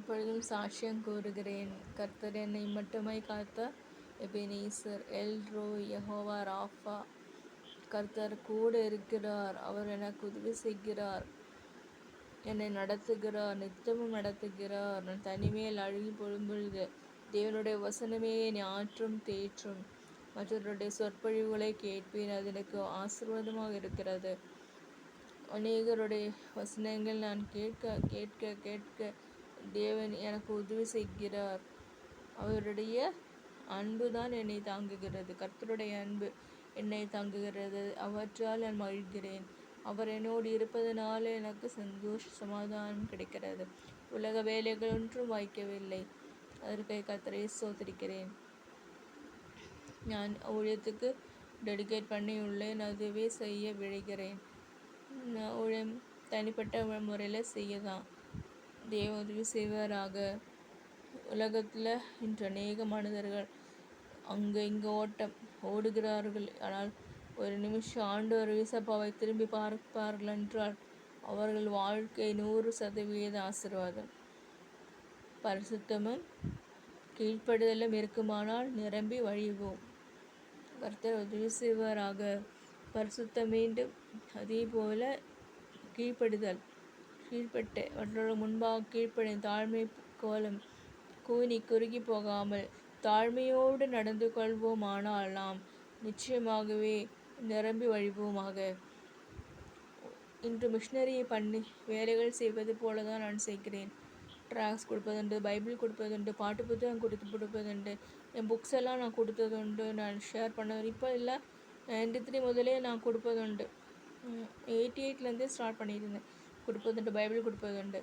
இப்பொழுதும் சாட்சியம் கூறுகிறேன். கர்த்தர் என்னை இம்மட்டுமாய் காத்த எபெனேசர், எல்ரோய், யெகோவா ராஃபா. கர்த்தர் கூட இருக்கிறார். அவர் எனக்கு உதவி செய்கிறார். என்னை நடத்துகிறார், நித்தமும் நடத்துகிறார். நான் தனிமையில் அழுகி பொழுது தேவனுடைய வசனமே என்னை ஆற்றும் தேற்றும். மற்றவருடைய சொற்பொழிவுகளை கேட்பேன். அது எனக்கு ஆசீர்வாதமாக இருக்கிறது. அநேகருடைய வசனங்கள் நான் கேட்க கேட்க கேட்க தேவன் எனக்கு உதவி செய்கிறார். அவருடைய அன்பு தான் என்னை தாங்குகிறது. கர்த்தருடைய அன்பு என்னை தாங்குகிறது. அவற்றால் நான் மகிழ்கிறேன். அவர் என்னோடு இருப்பதனால எனக்கு சமாதானம் கிடைக்கிறது. உலக வேலைகள் ஒன்றும் வாய்க்கவில்லை. அதற்காக கர்த்தரை ஸ்தோத்திரிக்கிறேன். நான் ஊழியத்துக்கு டெடிகேட் பண்ணி உள்ளேன். அதுவே செய்ய விழைகிறேன். ஊழியம் தனிப்பட்ட முறையில் செய்யதான் தேவ உதவி செய்வாராக. உலகத்தில் இன்று அநேக மனிதர்கள் அங்கே இங்கே ஓடுகிறார்கள். ஆனால் ஒரு நிமிஷம் ஆண்டவர் இயேசுவை திரும்பி பார்ப்பார்கள் என்றால் அவர்கள் வாழ்க்கை 100% ஆசீர்வாதம். பரிசுத்தமும் கீழ்ப்படுதலும் இருக்குமானால் நிரம்பி வழிவோம். கர்த்தர் உதவி செய்வாராக. பரிசுத்தம் வேண்டும். அதே போல கீழ்ப்பட்டு மற்றவர்கள் முன்பாக கீழ்ப்படியும் தாழ்மை கோலம் கூனி குறுகி போகாமல் தாழ்மையோடு நடந்து கொள்வோமானால் நாம் நிச்சயமாகவே நிரம்பி வழிவோமாக. இன்று மிஷினரியை பண்ணி வேலைகள் செய்வது போல தான் நான் செய்கிறேன். ட்ராக்ஸ் கொடுப்பதுண்டு, பைபிள் கொடுப்பதுண்டு, பாட்டு புத்தகம் கொடுப்பதுண்டு, என் புக்ஸ் எல்லாம் நான் கொடுத்ததுண்டு. நான் ஷேர் பண்ண இப்போ இல்லை, 93 முதலே நான் கொடுப்பதுண்டு. 88 ஸ்டார்ட் பண்ணியிருந்தேன். கொடுப்பதுண்டு, பைபிள் கொடுப்பதுண்டு.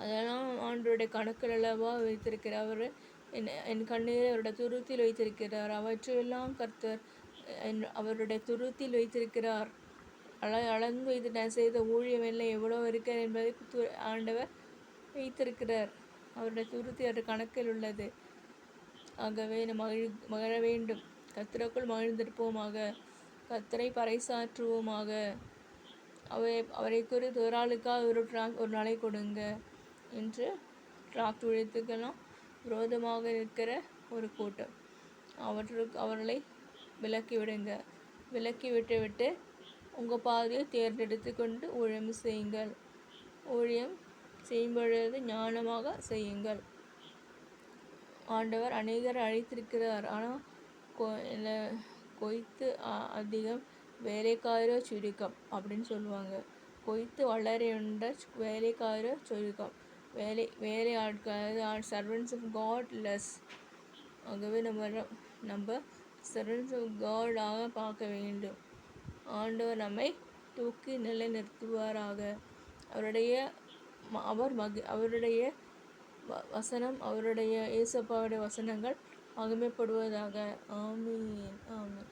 அதெல்லாம் ஆண்டவருடைய கணக்கில் அளவாக வைத்திருக்கிறார். அவர் என் கண்ணீரை அவருடைய துருத்தில் வைத்திருக்கிறார். அவற்றையெல்லாம் கர்த்தர் அவருடைய துருத்தில் வைத்திருக்கிறார். அளந்து வைத்து நான் செய்த ஊழியம் எல்லாம் எவ்வளோ இருக்கிறது என்பதை ஆண்டவர் வைத்திருக்கிறார். அவருடைய துருத்தி அவருடைய கணக்கில் உள்ளது. ஆகவே மகிழ வேண்டும். கர்த்தருக்குள் மகிழ்ந்திருப்போமாக. கர்த்தரை பறைசாற்றுவோமாக. அவரை குறித்து ஒரு ஆளுக்காக ஒரு நாளை கொடுங்க என்று டிராக்ட் ஊழியத்துக்கெல்லாம் விரோதமாக இருக்கிற ஒரு கூட்டம். அவர்களை விலக்கி விடுங்க. விலக்கி விட்டு உங்கள் பாதையை தேர்ந்தெடுத்து கொண்டு ஊழியம் செய்யுங்கள். ஊழியம் செய்யும் பொழுது ஞானமாக செய்யுங்கள். ஆண்டவர் அநேகரை அழைத்திருக்கிறார். ஆனால் கொய்த்து அதிகம், வேலைக்காரோ சுருக்கம் அப்படின்னு சொல்லுவாங்க. கொய்த்து வளரையுண்ட வேலைக்காரோ சுருக்கம். வேலை ஆட்கள் சர்வன்ஸ் ஆஃப் காட் லெஸ். ஆகவே நம்ம சர்வன்ஸ் ஆஃப் காடாக பார்க்க வேண்டும். ஆண்டவர் நம்மை தூக்கி நிலை நிறுத்துவாராக. அவருடைய வசனம், அவருடைய இயேசுப்பாவுடைய வசனங்கள் மகிமைப்படுவதாக. ஆமீன், ஆமீன்.